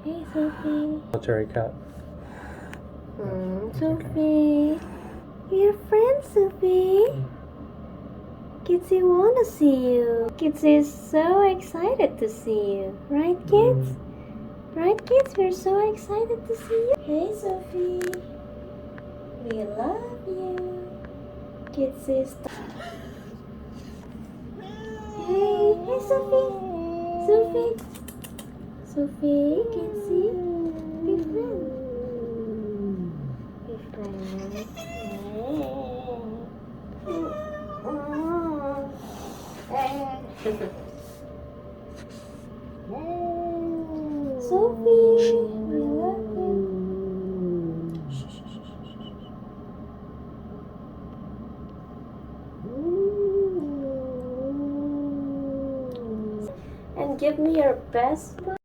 Hey, Sophie. Military cat. Sophie. Your friend, Sophie. Kitsy wanna see you. Kitsy is so excited to see you. Right, kids? Right, kids? We're so excited to see you. Hey, Sophie. We love you. Kitsy's. Hey, Sophie. Sophie. Sophie, Kitsy. Be friend. Be friend. Sophie, we love you. And give me your best smile.